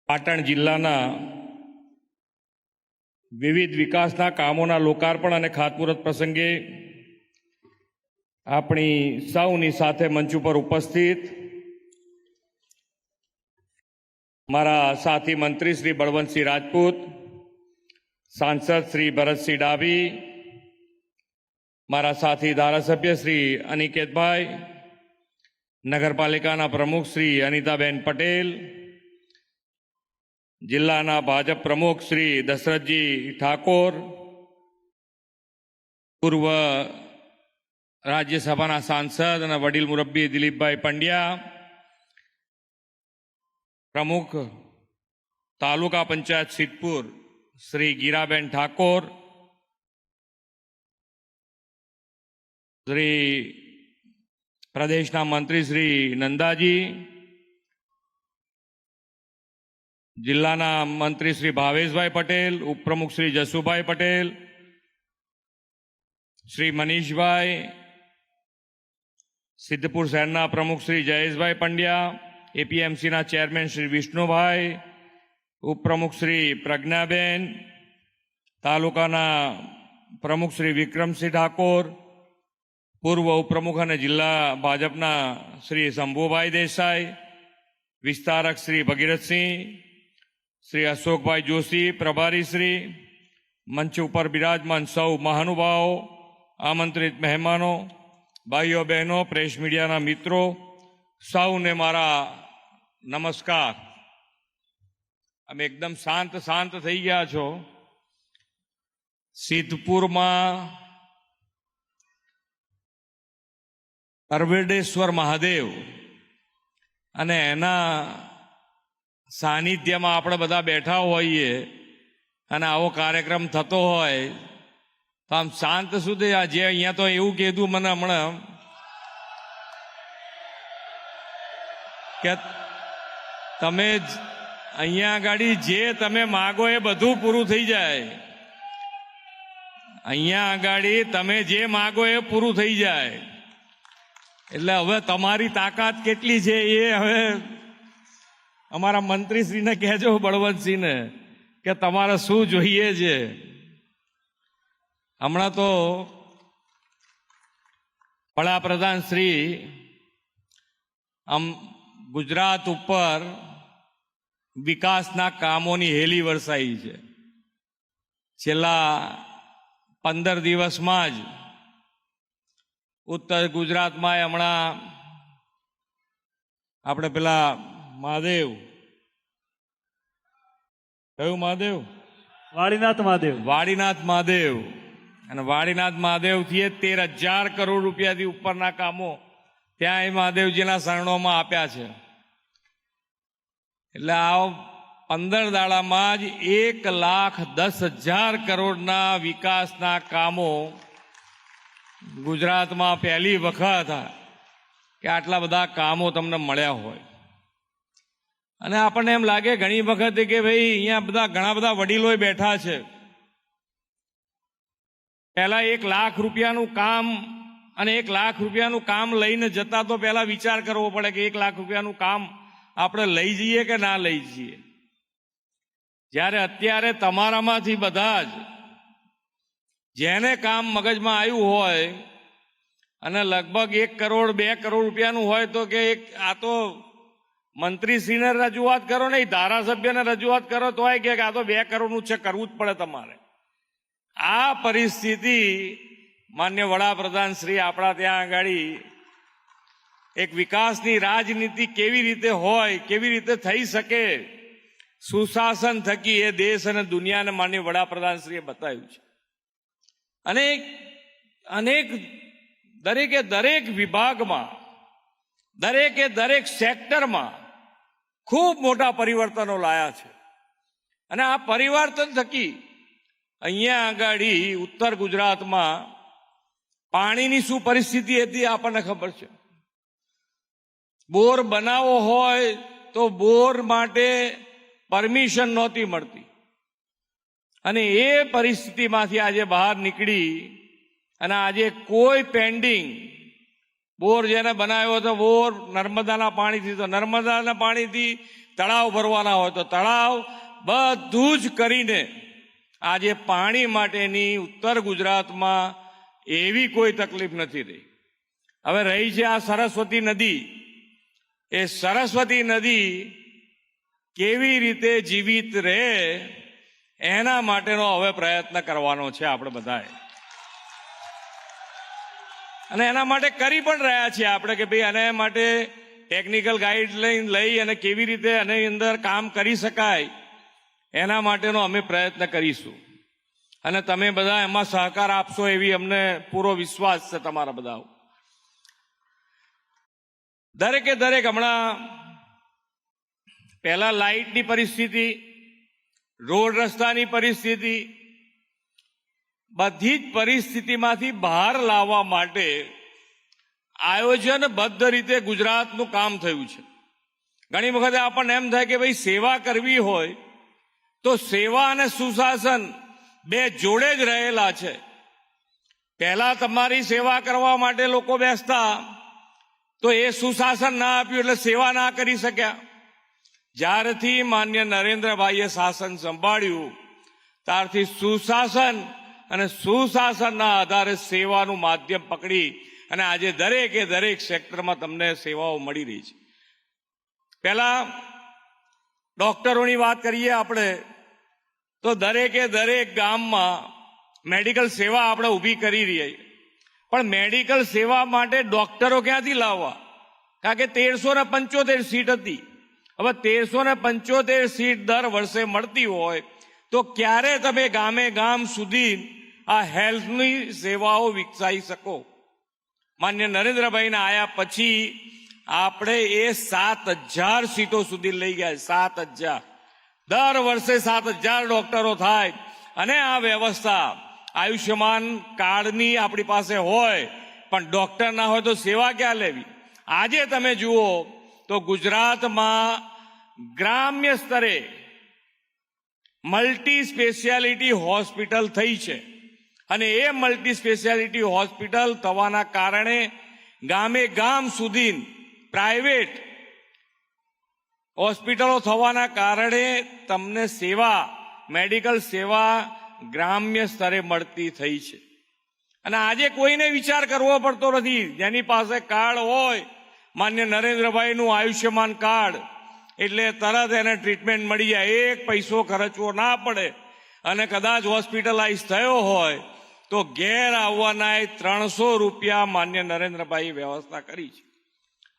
પાટણ જિલ્લાના વિવિધ વિકાસના કામોના લોકાર્પણ અને ખાતમુહૂર્ત પ્રસંગે આપણી સૌની સાથે મંચ ઉપર ઉપસ્થિત મારા સાથી મંત્રી શ્રી બળવંતસિંહ રાજપૂત, સાંસદ શ્રી ભરતસિંહ ડાભી, મારા સાથી ધારાસભ્ય શ્રી અનિકેતભાઈ, નગરપાલિકાના પ્રમુખ શ્રી અનિતાબેન પટેલ, જિલ્લાના ભાજપ પ્રમુખ શ્રી દશરથજી ઠાકોર, પૂર્વ રાજ્યસભાના સાંસદ અને વડીલ મુરબ્બી દિલીપભાઈ પંડ્યા, પ્રમુખ તાલુકા પંચાયત સિદ્ધપુર શ્રી ગીરાબેન ઠાકોર, શ્રી પ્રદેશના મંત્રી શ્રી નંદાજી, જિલ્લાના મંત્રી શ્રી ભાવેશભાઈ પટેલ, ઉપપ્રમુખ શ્રી જસુભાઈ પટેલ, શ્રી મનીષભાઈ, સિદ્ધપુર શહેરના પ્રમુખ શ્રી જયેશભાઈ પંડ્યા, એપીએમસીના ચેરમેન શ્રી વિષ્ણુભાઈ, ઉપપ્રમુખ શ્રી પ્રજ્ઞાબેન, તાલુકાના પ્રમુખ શ્રી વિક્રમસિંહ ઠાકોર, પૂર્વ ઉપપ્રમુખ અને જિલ્લા ભાજપના શ્રી શંભુભાઈ દેસાઈ, વિસ્તારક શ્રી ભગીરથસિંહ, શ્રી અશોકભાઈ જોશી, પ્રભારી શ્રી, મંચ ઉપર બિરાજમાન સૌ મહાનુભાવો, આમંત્રિત મહેમાનો, ભાઈઓ બહેનો, પ્રેસ મીડિયાના મિત્રો, સૌને મારા નમસ્કાર. અમે એકદમ શાંત થઈ ગયા છો. સિદ્ધપુરમાં અરવેડેશ્વર મહાદેવ અને એના સાનિધ્યમાં આપણે બધા બેઠા હોઈએ અને આવો કાર્યક્રમ થતો હોય તો આમ શાંત સુધી જે અહીંયા તો એવું કીધું મને હમણાં કે તમે અહીંયા આગળ જે તમે માગો એ બધું પૂરું થઈ જાય. અહીંયા આગળ તમે જે માગો એ પૂરું થઈ જાય. એટલે હવે તમારી તાકાત કેટલી છે એ હવે અમારા મંત્રીશ્રીને કહેજો, બળવંતસિંહને, કે તમારે શું જોઈએ છે. હમણાં તો વડાપ્રધાન શ્રી ગુજરાત ઉપર વિકાસના કામોની હેલી વરસાઈ છે. છેલ્લા 15 દિવસમાં જ ઉત્તર ગુજરાતમાં હમણાં આપણે પેલા મહાદેવ, કયું મહાદેવ? વાડીનાથ મહાદેવ. વાડીનાથ મહાદેવ. અને વાડીનાથ મહાદેવથી 13,000 કરોડ રૂપિયાથી ઉપરના કામો ત્યાં એ મહાદેવજીના શરણોમાં આપ્યા છે. એટલે આ 15 દાડામાં જ 1,10,000 કરોડના વિકાસના કામો ગુજરાતમાં પહેલી વખત કે આટલા બધા કામો તમને મળ્યા હોય. અને આપણને એમ લાગે ઘણી વખતે કે ભાઈ અહીંયા ઘણા બધા વડીલો બેઠા છે. પહેલા 1 લાખ રૂપિયાનું કામ અને 1 લાખ રૂપિયાનું કામ લઈને જતા તો પહેલા વિચાર કરવો પડે કે 1 લાખ રૂપિયાનું કામ આપણે લઈ જઈએ કે ના લઈ જઈએ. જ્યારે અત્યારે તમારામાંથી બધા જ જેને કામ મગજમાં આવ્યું હોય અને લગભગ 1 કરોડ 2 કરોડ રૂપિયાનું હોય તો કે આ તો મંત્રીશ્રીને રજૂઆત કરો ને, ધારાસભ્યને રજૂઆત કરો તો કે આ તો 2 કરોડનું છે, કરવું જ પડે તમારે. આ પરિસ્થિતિ માન્ય વડાપ્રધાન શ્રી આપણા ત્યાં આગળ એક વિકાસની રાજનીતિ કેવી રીતે હોય, કેવી રીતે થઈ શકે, સુશાસન થકી એ દેશ અને દુનિયાને માન્ય વડાપ્રધાન શ્રીએ બતાવ્યું છે. અનેક દરેકે દરેક વિભાગમાં, દરેકે દરેક સેક્ટરમાં ખૂબ મોટા પરિવર્તનો લાયા છે. અને આ પરિવર્તન થકી અહીંયા આગળ ઉત્તર ગુજરાતમાં પાણીની શું પરિસ્થિતિ હતી આપણને ખબર છે. બોર બનાવવો હોય તો બોર માટે પરમિશન નહોતી મળતી. અને એ પરિસ્થિતિમાંથી આજે બહાર નીકળી અને આજે કોઈ પેન્ડિંગ બોર જેને બનાવ્યો હતો બોર નર્મદાના પાણીથી, તો નર્મદાના પાણીથી તળાવ ભરવાના હોય તો તળાવ, બધું જ કરીને આજે પાણી માટેની ઉત્તર ગુજરાતમાં એવી કોઈ તકલીફ નથી રહી. હવે રહી છે આ સરસ્વતી નદી. એ સરસ્વતી નદી કેવી રીતે જીવિત રહે એના માટેનો હવે પ્રયત્ન કરવાનો છે આપણે બધાએ, અને એના માટે કરી પણ રહ્યા છીએ આપણે કે ભાઈ આને માટે ટેકનિકલ ગાઈડલાઈન લઈ અને કેવી રીતે આની અંદર કામ કરી શકાય એના માટેનો અમે પ્રયત્ન કરીશું, અને તમે બધા એમાં સહકાર આપશો એવી અમને પૂરો વિશ્વાસ છે તમારા બધા. દરેકે દરેક હમણાં પહેલા લાઇટની પરિસ્થિતિ, રોડ રસ્તાની પરિસ્થિતિ, બધી જ પરિસ્થિતિમાંથી બહાર લાવવા માટે આયોજનબદ્ધ રીતે ગુજરાતનું કામ થયું છે. ઘણી વખતે આપણને એમ થાય કે ભાઈ સેવા કરવી હોય તો સેવા અને સુશાસન બે જોડે જ રહેલા છે. પહેલા તમારી સેવા કરવા માટે લોકો બેસતા તો એ સુશાસન ના આપ્યું એટલે સેવા ના કરી શક્યા. જ્યારથી માન્ય નરેન્દ્રભાઈએ શાસન સંભાળ્યું ત્યારથી સુશાસન અને સુશાસનના આધારે સેવાનું માધ્યમ પકડી અને આજે દરેકે દરેક સેક્ટરમાં તમને સેવાઓ મળી રહી છે. પહેલા ડોક્ટરોની વાત કરીએ આપણે તો દરેકે દરેક ગામમાં મેડિકલ સેવા આપણે ઊભી કરી રહી, પણ મેડિકલ સેવા માટે ડોક્ટરો ક્યાંથી લાવવા? કારણ કે 1375 સીટ હતી. હવે 1375 સીટ દર વર્ષે મળતી હોય તો ક્યારે તમે ગામે ગામ સુધી આ હેલ્થની સેવાઓ વિકસાવી શકો? માન્ય નરેન્દ્રભાઈના આયા પછી આપણે એ 7000 સીટો સુધી લઈ ગયા. 7000 દર વર્ષે 7000 ડોક્ટરો થાય, અને આ વ્યવસ્થા આયુષ્યમાન કાર્ડની આપણી પાસે હોય પણ ડોક્ટર ના હોય તો સેવા ક્યાં લેવી? આજે તમે જુઓ તો ગુજરાતમાં ગ્રામ્ય સ્તરે મલ્ટી સ્પેશિયાલિટી હોસ્પિટલ થઈ છે, અને એ મલ્ટી સ્પેશિયાલિટી હોસ્પિટલ થવાના કારણે ગામે ગામ સુધી પ્રાઇવેટ હોસ્પિટલો થવાના કારણે તમને સેવા, મેડિકલ સેવા ગ્રામ્ય સ્તરે મળતી થઈ છે. અને આજે કોઈને વિચાર કરવો પડતો નથી. જેની પાસે કાર્ડ હોય, માન્ય નરેન્દ્રભાઈનું આયુષ્યમાન કાર્ડ, એટલે તરત એને ટ્રીટમેન્ટ મળી જાય, એક પૈસો ખર્ચવો ના પડે. અને કદાચ હોસ્પિટલાઇઝ થયો હોય તો ઘેર આવવાના 300 રૂપિયા માન્ય નરેન્દ્રભાઈ વ્યવસ્થા કરી છે.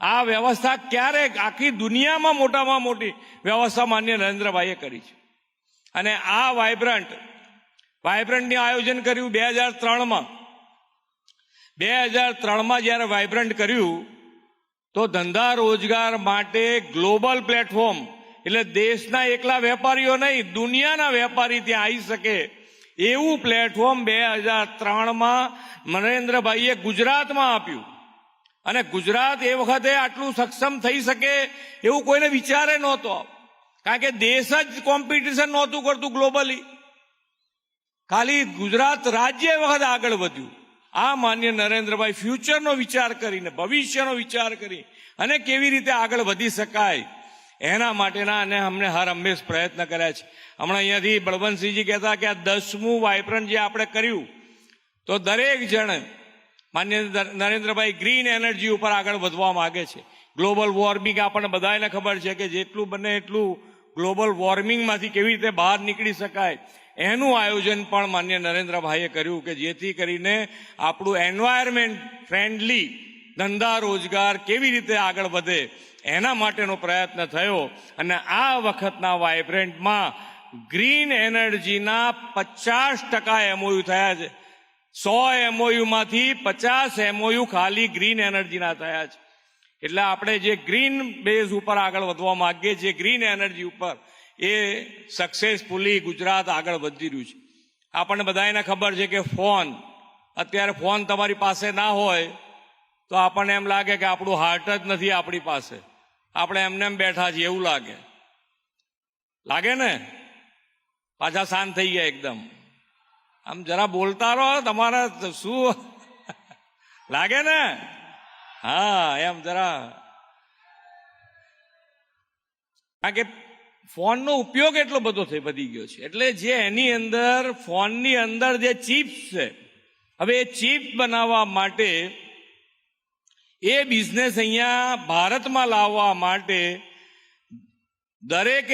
આ વ્યવસ્થા ક્યારેક આખી દુનિયામાં મોટામાં મોટી વ્યવસ્થા માન્ય નરેન્દ્રભાઈએ કરી છે. અને આ વાઇબ્રન્ટની આયોજન કર્યું 2003માં. 2003માં જ્યારે વાઇબ્રન્ટ કર્યું તો ધંધા રોજગાર માટે ગ્લોબલ પ્લેટફોર્મ, એટલે દેશના એકલા વેપારીઓ નહીં, દુનિયાના વેપારી ત્યાં આવી શકે એવું પ્લેટફોર્મ 2003માં નરેન્દ્રભાઈએ ગુજરાતમાં આપ્યું. અને ગુજરાત એ વખતે આટલું સક્ષમ થઈ શકે એવું કોઈને વિચારે નહોતો, કારણ કે દેશ જ કોમ્પિટિશન નહોતું કરતું ગ્લોબલી. ખાલી ગુજરાત રાજ્ય એ વખતે આગળ વધ્યું. આ માન્ય નરેન્દ્રભાઈ ફ્યુચરનો વિચાર કરીને, ભવિષ્યનો વિચાર કરી અને કેવી રીતે આગળ વધી શકાય એના માટેના અને અમને હર હંમેશ પ્રયત્ન કર્યા છે. હમણાં અહીંયાથી બળવંતસિંહજી કહેતા કે આ 10મું વાઇબ્રન્ટ જે આપણે કર્યું તો દરેક જણ માન્ય નરેન્દ્રભાઈ ગ્રીન એનર્જી ઉપર આગળ વધવા માંગે છે. ગ્લોબલ વોર્મિંગ આપણને બધાને ખબર છે કે જેટલું બને એટલું ગ્લોબલ વોર્મિંગમાંથી કેવી રીતે બહાર નીકળી શકાય એનું આયોજન પણ માન્ય નરેન્દ્રભાઈએ કર્યું કે જેથી કરીને આપણું એન્વાયરમેન્ટ ફ્રેન્ડલી ધંધા રોજગાર કેવી રીતે આગળ વધે એના માટેનો પ્રયત્ન થયો. અને આ વખતના વાઇબ્રન્ટમાં ગ્રીન એનર્જીના 50% MOU થયા છે. 100 MOUમાંથી 50 MOU ખાલી ગ્રીન એનર્જીના થયા છે. એટલે આપણે જે ગ્રીન બેઝ ઉપર આગળ વધવા માંગીએ છીએ, ગ્રીન એનર્જી ઉપર, એ સક્સેસફુલી ગુજરાત આગળ વધી રહ્યું છે. આપણને બધાને ખબર છે કે અત્યારે ફોન તમારી પાસે ના હોય તો આપણને એમ લાગે કે આપણું હાર્ટ જ નથી આપણી પાસે, આપણે એમને એમ બેઠા છીએ એવું લાગે ને? પાછા શાંત થઈ ગયા એકદમ. આમ જરા બોલતા રહો, તમારે શું લાગે ને? હા, એમ જરા કારણ કે ફોનનો ઉપયોગ એટલો બધો વધી ગયો છે, એટલે જે એની અંદર ફોનની અંદર જે ચિપ્સ છે, હવે એ ચિપ્સ બનાવવા માટે એ બિઝનેસ અહીંયા ભારતમાં લાવવા માટે દરેક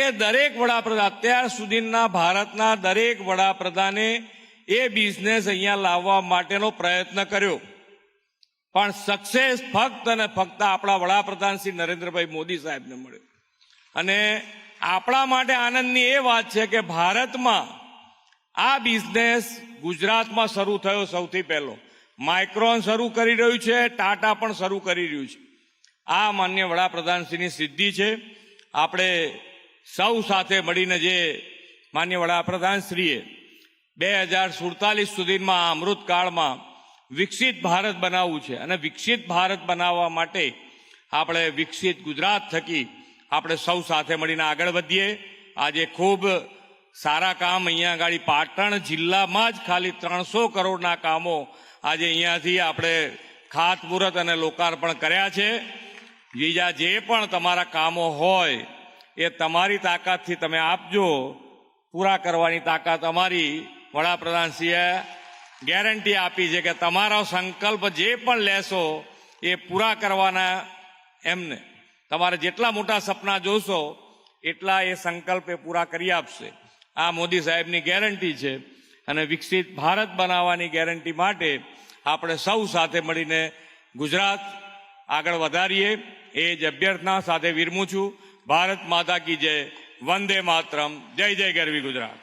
વડાપ્રધાન, અત્યાર સુધીના ભારતના દરેક વડાપ્રધાને એ બિઝનેસ અહીંયા લાવવા માટેનો પ્રયત્ન કર્યો, પણ સક્સેસ ફક્ત અને ફક્ત આપણા વડાપ્રધાન શ્રી નરેન્દ્રભાઈ મોદી સાહેબને મળ્યો. અને આપણા માટે આનંદની એ વાત છે કે ભારતમાં આ બિઝનેસ ગુજરાતમાં શરૂ થયો. સૌથી પહેલો માઇક્રોન શરૂ કરી રહ્યું છે, ટાટા પણ શરૂ કરી રહ્યું છે. આ માન્ય વડાપ્રધાનશ્રીની સિદ્ધિ છે. આપણે સૌ સાથે મળીને જે માન્ય વડાપ્રધાનશ્રીએ 2047 સુધીમાં અમૃતકાળમાં વિકસિત ભારત બનાવવું છે, અને વિકસિત ભારત બનાવવા માટે આપણે વિકસિત ગુજરાત થકી આપણે સૌ સાથે મળીને આગળ વધીએ. આજે ખૂબ સારા કામ અહીંયા આગળ પાટણ જિલ્લામાં જ ખાલી 300 કરોડના કામો આજે અહીંયાથી આપણે ખાતમુહૂર્ત અને લોકાર્પણ કર્યા છે. બીજા જે પણ તમારા કામો હોય એ તમારી તાકાતથી તમે આપજો, પૂરા કરવાની તાકાત અમારી. વડાપ્રધાનશ્રીએ ગેરંટી આપી છે કે તમારો સંકલ્પ જે પણ લેશો એ પૂરા કરવાના. એમને તમારે જેટલા મોટા સપના જોશો એટલા એ સંકલ્પ એ પૂરા કરી આપશે. આ મોદી સાહેબની ગેરંટી છે, અને વિકસિત ભારત બનાવવાની ગેરંટી માટે આપણે સૌ સાથે મળીને ગુજરાત આગળ વધારીએ. એ જ અભ્યર્થના સાથે વિરમું છું. ભારત માતા કી જય. વંદે માતરમ. જય જય ગરવી ગુજરાત.